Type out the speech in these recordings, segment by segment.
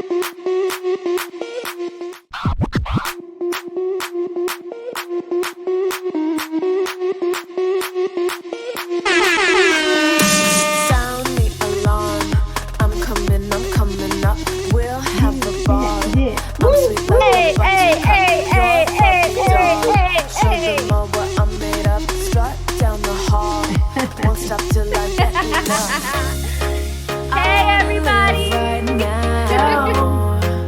Sound the alarm. I'm coming up. We'll have a ball. I'm sweet like Show them all what I'm made up. Strut down the hall. Won't stop till I get enough. Hey, everybody. Right now.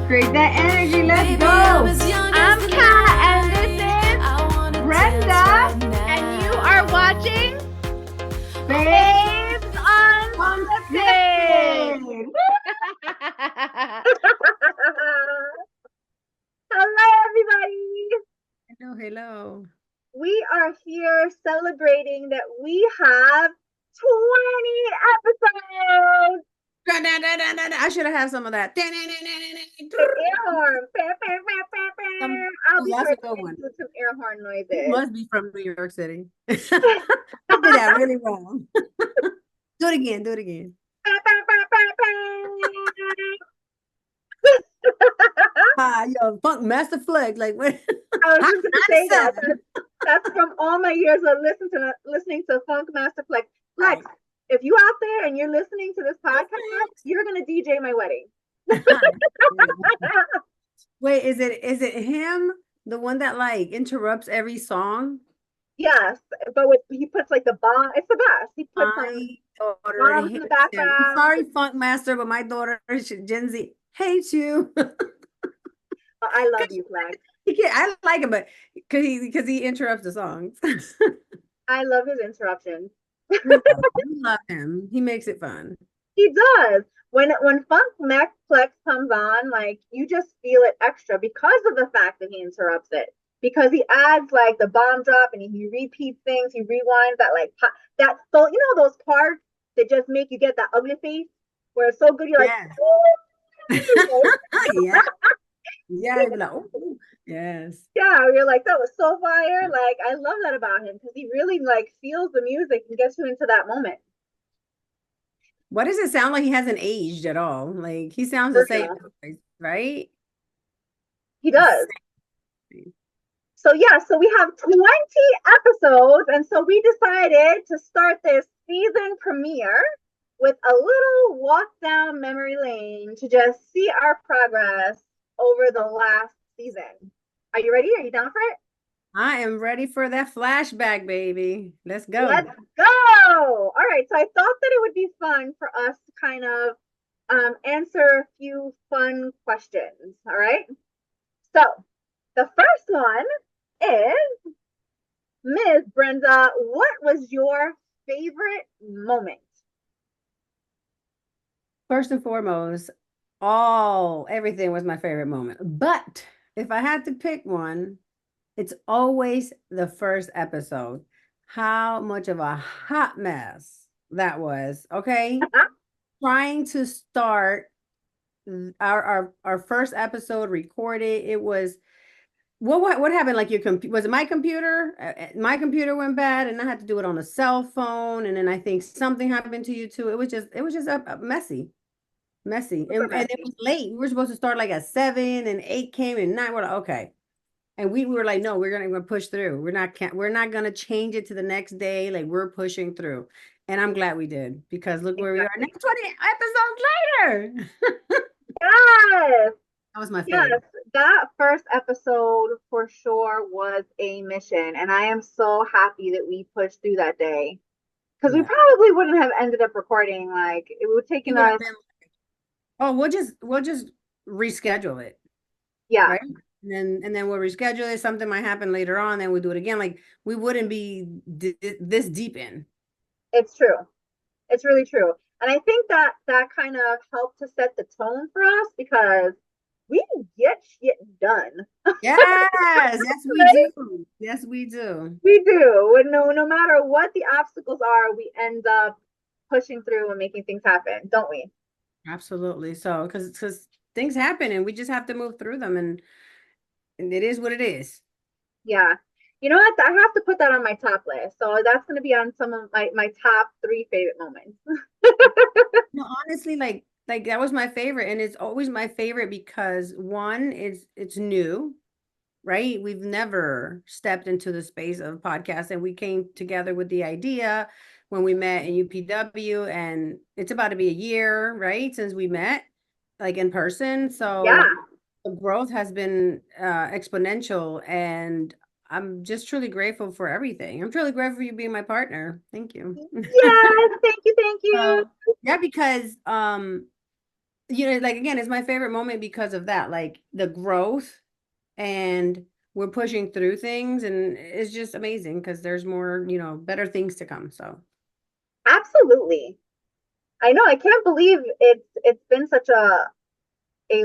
Create that energy. Let's Baby, go. I'm as young I'm as the Kat, and night. this is I wanna Brenda, dance right now. And you are watching Babes Babes Unscripted. Unscripted. Hello, everybody. Hello, hello. We are here celebrating that we have 20 episodes. I should have had some of that. Air horn. I'll be That's sure a good one. to do some air horn You noises. must be from New York City. I did that really wrong. Do it again. Do it again. Yo, Funk Master Flex. Like, what? I was just gonna say that. Hot 97. That's from all my years of listening to Funk Master Flex. Flex, if you out there and you're listening to this podcast, you're gonna DJ my wedding. Wait, is it him? The one that like interrupts every song? Yes, but he puts like the bomb. It's the best. He puts My like daughter bombs in hates the him. I'm background. sorry, Funk Master, but my daughter, Gen Z, hates you. I love you, Flex. I like him, but because he interrupts the songs. I love his interruptions. We love him. He makes it fun. He does. When Funk Mac Flex comes on, like you just feel it extra because of the fact that he interrupts it. Because he adds like the bomb drop and he repeats things, he rewinds that like that. So you know those parts that just make you get that ugly face where it's so good you're like, Yeah. Yeah, you'd be like, oh, yes. yeah, you're like that was so fire. Like I love that about him because he really like feels the music and gets you into that moment. What does it sound like? He hasn't aged at all. Like he sounds the same, right? He does. So yeah, so we have 20 episodes, and so we decided to start this season premiere with a little walk down memory lane to just see our progress over the last season. Are you ready? Are you down for it? I am ready for that flashback, baby. Let's go. Let's go. All right, so I thought that it would be fun for us to kind of answer a few fun questions. All right, so the first one is, Ms. Brenda, what was your favorite moment? First and foremost, everything was my favorite moment. But if I had to pick one, it's always the first episode. How much of a hot mess that was. Okay. Trying to start our first episode recorded. It was what happened? Like was it my computer? My computer went bad and I had to do it on a cell phone. And then I think something happened to you too. It was just messy. And it was late. We were supposed to start like at 7 and 8 came and 9. We're like, okay. And we were like, no, we're gonna push through. We're not gonna change it to the next day. Like we're pushing through. And I'm glad we did because look where we are now 20 episodes later. Yes. That was my favorite. Yes, that first episode for sure was a mission. And I am so happy that we pushed through that day. Because we probably wouldn't have ended up recording. Like it would have taken us. We'll just reschedule it. Yeah. Right. And then we'll reschedule it. Something might happen later on, then we'll do it again. Like we wouldn't be this deep in. It's true. It's really true. And I think that kind of helped to set the tone for us because we get shit done. Yes, we do. Yes, we do. We do. No matter what the obstacles are, we end up pushing through and making things happen, don't we? Absolutely. So, because things happen and we just have to move through them, and it is what it is. Yeah. You know what? I have to put that on my top list. So that's going to be on some of my top 3 favorite moments. No, honestly, like Like that was my favorite, and it's always my favorite because one is it's new, right? We've never stepped into the space of podcast, and we came together with the idea when we met in UPW, and it's about to be a year, right, since we met, like in person. Yeah. So the growth has been exponential, and I'm just truly grateful for everything. I'm truly grateful for you being my partner. Thank you. Yes, thank you, thank you. Yeah, because you know, like again, it's my favorite moment because of that, like the growth, and we're pushing through things, and it's just amazing because there's more, you know, better things to come. So Absolutely. I know. I can't believe it's been such a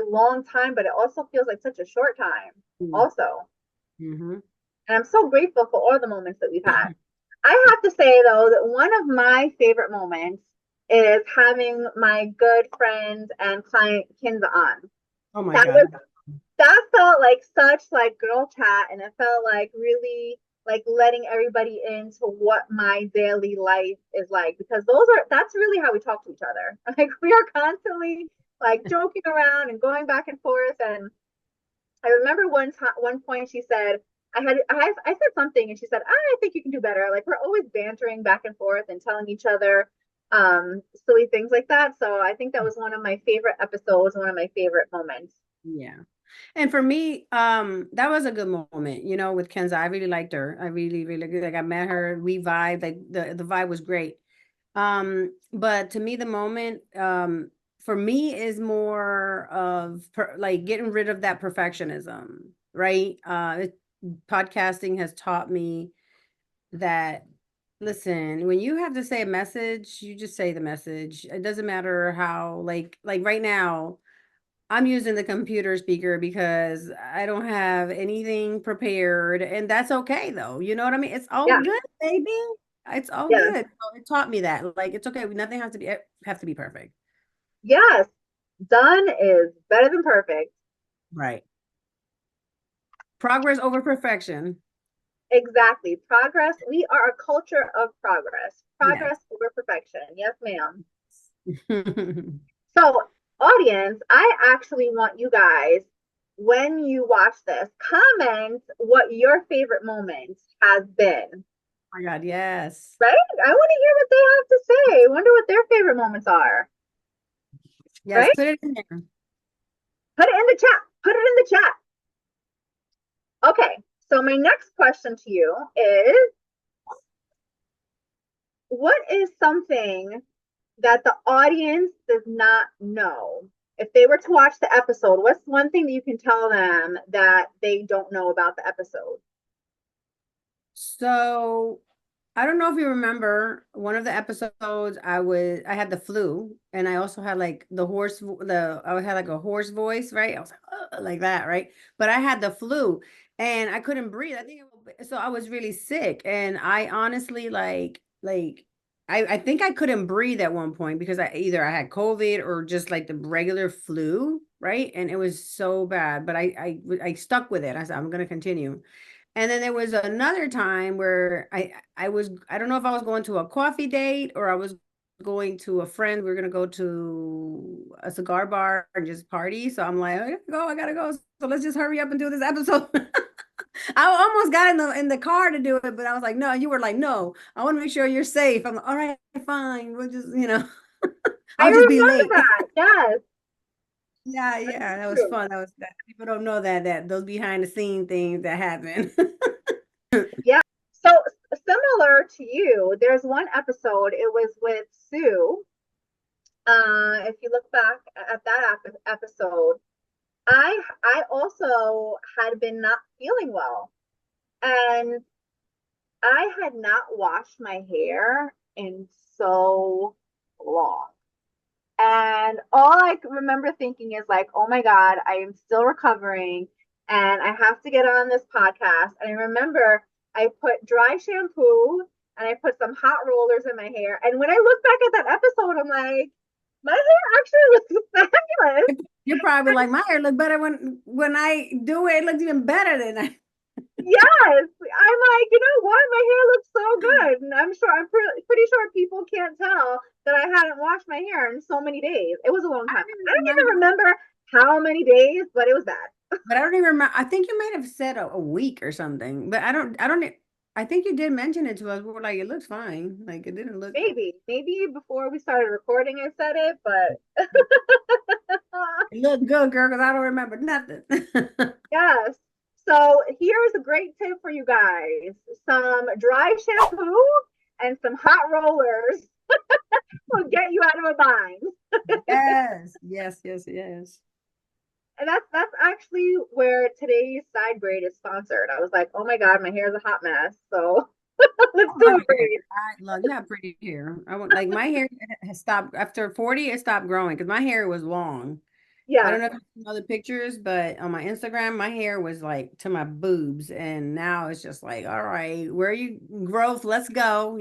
long time, but it also feels like such a short time. Also, mm-hmm. and I'm so grateful for all the moments that we've had. I have to say though that one of my favorite moments is having my good friend and client Kinza on. Oh my That God. was that felt like such like girl chat, and it felt like really like letting everybody into what my daily life is like, because that's really how we talk to each other. Like we are constantly like joking around and going back and forth. And I remember one point she said, I said something and she said, I think you can do better. Like we're always bantering back and forth and telling each other silly things like that. So I think that was one of my favorite episodes, one of my favorite moments. Yeah. And for me, that was a good moment, you know, with Kenza. I really liked her. I really, really like I met her, we vibed, like the vibe was great. But to me, the moment, for me is more of like getting rid of that perfectionism, right? Podcasting has taught me that, listen, when you have to say a message, you just say the message. It doesn't matter how, like right now, I'm using the computer speaker because I don't have anything prepared, and that's okay though. You know what I mean? It's all Yeah, good, baby. It's all yeah, good. So it taught me that. Like it's okay. Nothing have to be perfect. yes. Done is better than perfect. Right. Progress over perfection. Exactly. Progress. We are a culture of progress. Yes. Progress over perfection. Yes, ma'am. So, audience, I actually want you guys, when you watch this, comment what your favorite moment has been. Oh my God, yes. Right? I want to hear what they have to say. I wonder what their favorite moments are. Yes, Right? put it in there. Put it in the chat. Put it in the chat. Okay. So, my next question to you is, what is something that the audience does not know? If they were to watch the episode, what's one thing that you can tell them that they don't know about the episode? So I don't know if you remember one of the episodes. I had the flu, and I also had like I had like a hoarse voice, right? I was like that, right? But I had the flu, and I couldn't breathe. So. I was really sick, and I honestly I think I couldn't breathe at one point because I had COVID or just like the regular flu, right? And it was so bad, but I stuck with it. I said I'm gonna continue. And then there was another time where I don't know if I was going to a coffee date or I was going to a friend. We were gonna go to a cigar bar and just party. So I'm like, I gotta go. So let's just hurry up and do this episode. I almost got in the car to do it, but I was like, no, you were like, no, I want to make sure you're safe. I'm like, all right, fine. We'll just, I I'll just be remember late. that. Yes. Yeah, That's yeah, that was true. fun. That people don't know that those behind the scene things that happen. Yeah. So similar to you, there's one episode, it was with Sue. If you look back at that episode, I also had been not feeling well. And I had not washed my hair in so long. And all I remember thinking is like, oh my God, I am still recovering and I have to get on this podcast. And I remember I put dry shampoo and I put some hot rollers in my hair. And when I look back at that episode, I'm like, my hair actually looks fabulous. You're probably like, my hair look better when I do it. It looks even better than I. Yes, I'm like, you know what? My hair looks so good, and I'm pretty sure people can't tell that I hadn't washed my hair in so many days. It was a long time. I don't remember. even remember how many days, but it was bad. But I don't even remember. I think you might have said a week or something, but I think you did mention it to us. We were like, it looks fine. Like it didn't look. Maybe before we started recording, I said it, but It looked good, girl, because I don't remember nothing. yes. So here's a great tip for you guys: some dry shampoo and some hot rollers will get you out of a bind. Yes. And that's actually where today's side braid is sponsored. I was like, oh my God, my hair is a hot mess. So let's do a braid. Look, you have pretty hair. I want like my hair has stopped after 40, it stopped growing because my hair was long. I Yeah. don't know if you know the pictures, but on my Instagram, my hair was like to my boobs, and now it's just like, all right, where you growth, let's go,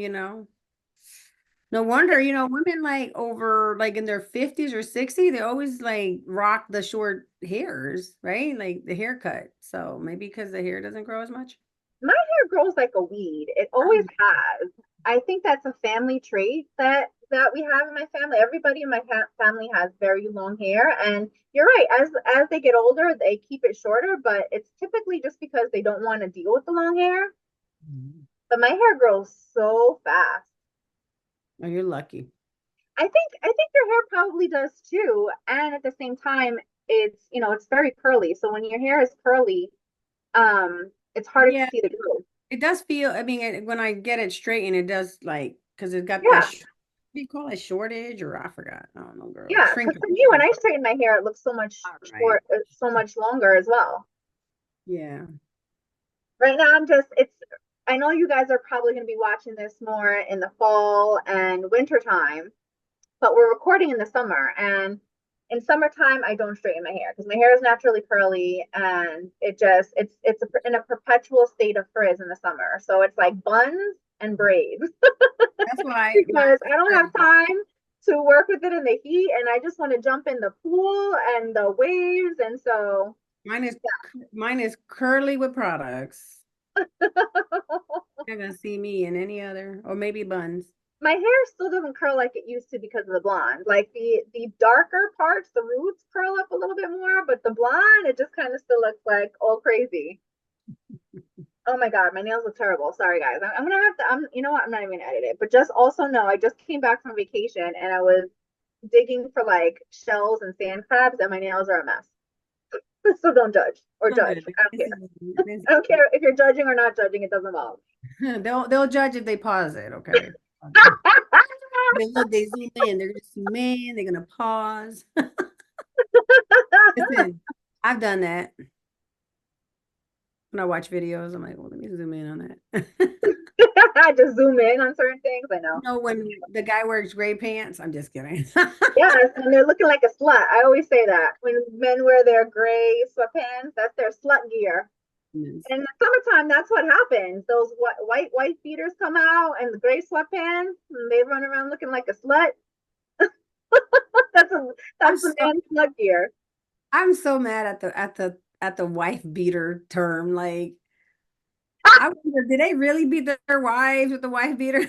No wonder, women like over like in their 50s or 60s, they always like rock the short hairs, right? Like the haircut. So maybe because the hair doesn't grow as much. My hair grows like a weed. It always has. I think that's a family trait that we have in my family. Everybody in my family has very long hair, and you're right. As they get older, they keep it shorter, but it's typically just because they don't want to deal with the long hair. But my hair grows so fast. Oh, you're lucky. I think your hair probably does too, and at the same time, it's very curly. So when your hair is curly, it's harder to Yeah, see the growth. it does feel, I mean, when I get it straightened, it does like, because it's got Yeah. that, what do you call it, shortage, or I forgot. I don't know, girl. Yeah, Shrink. because for me, when I straighten my hair, it looks so much Right. so much longer as well. Yeah. Right now, I know you guys are probably going to be watching this more in the fall and winter time, but we're recording in the summer. And in summertime, I don't straighten my hair because my hair is naturally curly, and in a perpetual state of frizz in the summer. So it's like buns and braids That's why because I don't have time to work with it in the heat, and I just want to jump in the pool and the waves. And so mine is curly with products. You're gonna see me in any other, or maybe buns. my hair still doesn't curl like it used to because of the blonde. Like the darker parts, the roots curl up a little bit more, but the blonde, it just kind of still looks like all crazy. Oh my God, my nails look terrible. Sorry guys. I'm gonna have to you know what? I'm not even gonna edit it. But just also know I just came back from vacation and I was digging for like shells and sand crabs, and my nails are a mess. So don't judge or judge. I don't care. I don't care if you're judging or not judging, it doesn't bother me. They'll judge if they pause it, okay? They zoom in, they're gonna zoom in, they're gonna pause. Listen, I've done that. When I watch videos, I'm like, well, let me zoom in on that. I just zoom in on certain things. I know. When the guy wears gray pants, I'm just kidding. Yes, and they're looking like a slut. I always say that when men wear their gray sweatpants, that's their slut gear. Yes. And in the summertime, that's what happens. Those white beaters come out and the gray sweatpants, and they run around looking like a slut. that's the man's slut gear. I'm so mad at the wife beater term. Like, I wonder, did they really beat their wives with the wife beater?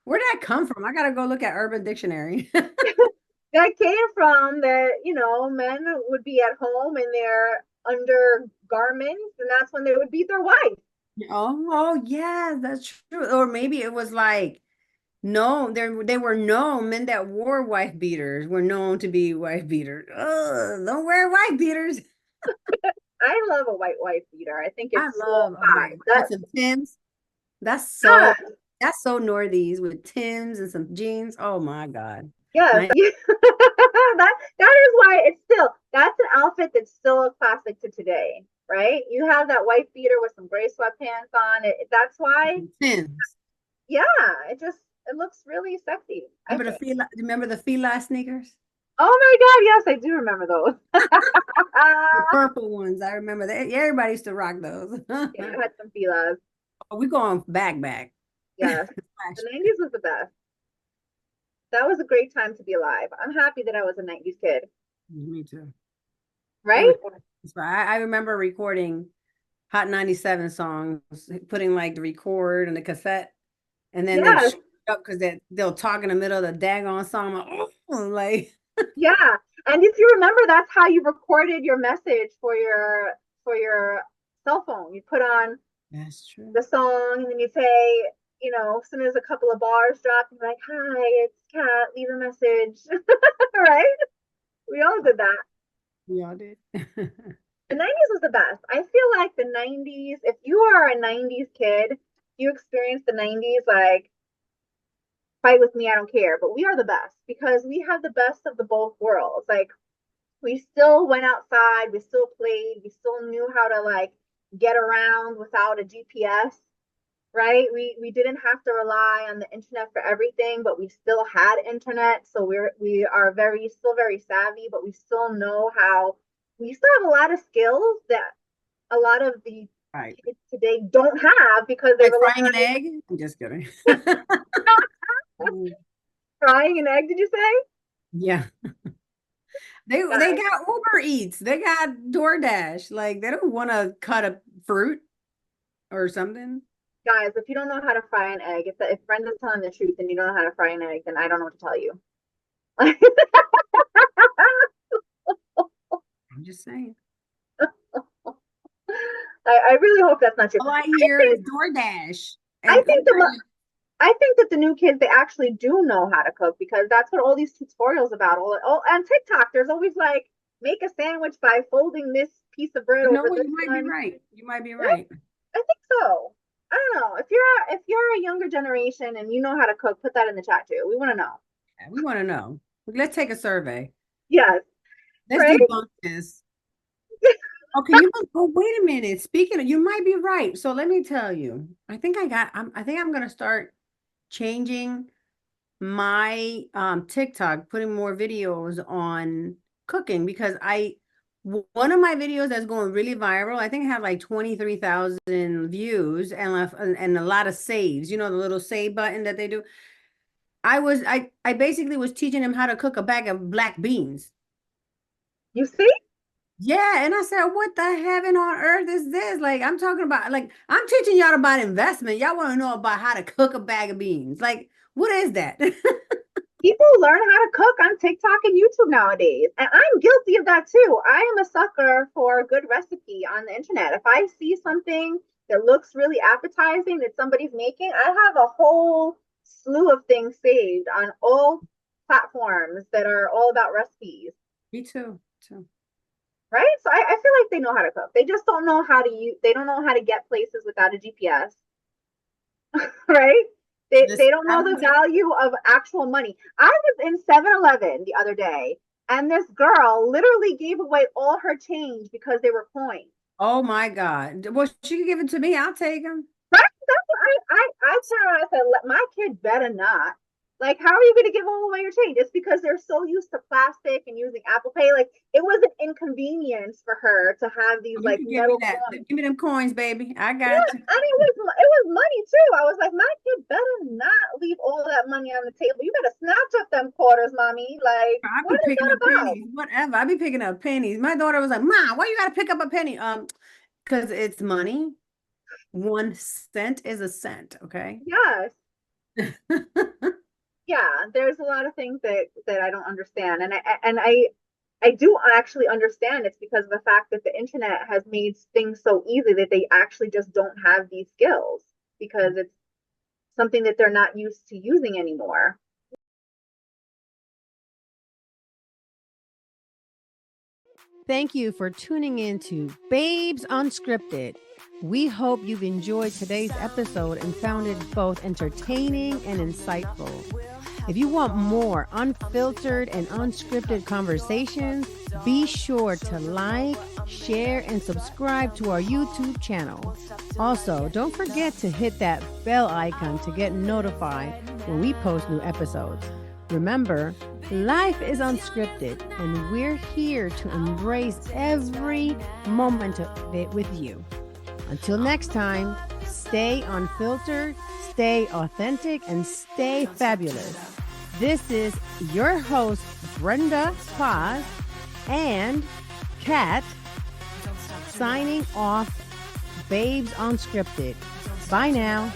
Where did that come from? I gotta go look at Urban Dictionary. That came from that, men would be at home in their undergarments, and that's when they would beat their wife. Oh, yeah, that's true. Or maybe it was like, no, they were known, men that wore wife beaters were known to be wife beaters. Ugh, don't wear wife beaters. I love a white wife beater. I think it's love so hot. with some Tims. That's Yeah. so Northeast with Tims and some jeans. Oh my God. Yes. that is why that's an outfit that's still a classic to today, right? You have that white beater with some gray sweatpants on it. That's why. Tims. Yeah, it looks really sexy. Remember the Fila sneakers? Oh my God, yes, I do remember those. The purple ones. I remember that. Everybody used to rock those. Yeah, I had some Filas. Oh, we going back. Yes. The 90s was the best. That was a great time to be alive. I'm happy that I was a 90s kid. Me too. Right? I remember recording Hot 97 songs, putting like the record and the cassette, and then up because they'll talk in the middle of the daggone song. Like, Yeah. And if you remember, that's how you recorded your message for your cell phone. You put on that's true. the song, and then you say, as soon as a couple of bars drop, you're like, "Hi, it's Kat. Leave a message." Right? We all did that. We all did. The 90s was the best. I feel like the 90s, if you are a 90s kid, you experienced the 90s, like, fight with me, I don't care. But we are the best because we have the best of the both worlds. Like, we still went outside, we still played, we still knew how to, like, get around without a GPS, right? We didn't have to rely on the internet for everything, but we still had internet. So we are still very savvy, but we still know how. We still have a lot of skills that a lot of the kids today don't have because they're like frying an egg. I'm just kidding. Frying an egg, did you say? Yeah. They got Uber Eats. They got DoorDash. Like, they don't want to cut a fruit or something. Guys, if you don't know how to fry an egg, if Brenda's telling the truth and you don't know how to fry an egg, then I don't know what to tell you. I'm just saying. I really hope that's not true. All I hear is DoorDash. I think that the new kids, they actually do know how to cook because that's what all these tutorials about. On TikTok, there's always like, make a sandwich by folding this piece of bread over this you might one. be right. You might be right. I think so. I don't know. If you're a younger generation and you know how to cook, put that in the chat too. We want to know. Yeah, we want to know. Let's take a survey. Yes. Let's debunk this. Okay, wait a minute. Speaking of, you might be right. So let me tell you. I think I'm gonna start changing my TikTok, putting more videos on cooking because one of my videos that's going really viral, I think it had like 23,000 views and a lot of saves. You know, the little save button that they do. I basically was teaching them how to cook a bag of black beans. You see? Yeah, and I said, what the heaven on earth is this? Like, I'm talking about, like, I'm teaching y'all about investment. Y'all want to know about how to cook a bag of beans. Like, what is that? People learn how to cook on TikTok and YouTube nowadays. And I'm guilty of that too. I am a sucker for a good recipe on the internet. If I see something that looks really appetizing that somebody's making, I have a whole slew of things saved on all platforms that are all about recipes. Me too. Right? So I feel like they know how to cook. They just don't know how to they don't know how to get places without a GPS. Right? They don't know the value of actual money. I was in 7-Eleven the other day, and this girl literally gave away all her change because they were coins. Oh my God. Well, she can give it to me. I'll take them. Right? That's what I tell her, I said, my kid better not. Like, how are you going to give all away your change? It's because they're so used to plastic and using Apple Pay. Like, it was an inconvenience for her to have these metal coins. Give me them coins, baby. I got you. And it was money too. I was like, my kid better not leave all that money on the table. You better snatch up them quarters, mommy. Like, what is that about? Pennies, whatever. I be picking up pennies. My daughter was like, Mom, why you got to pick up a penny? Because it's money. 1 cent is a cent. Okay. Yes. Yeah, there's a lot of things that I don't understand, and I do actually understand. It's because of the fact that the internet has made things so easy that they actually just don't have these skills because it's something that they're not used to using anymore. Thank you for tuning in to Babes Unscripted. We hope you've enjoyed today's episode and found it both entertaining and insightful. If you want more unfiltered and unscripted conversations, be sure to like, share, and subscribe to our YouTube channel. Also, don't forget to hit that bell icon to get notified when we post new episodes. Remember, life is unscripted, and we're here to embrace every moment of it with you. Until next time, stay unfiltered, stay authentic, and stay fabulous. This is your host, Brenda Paz and Kat, signing off Babes Unscripted. Bye now.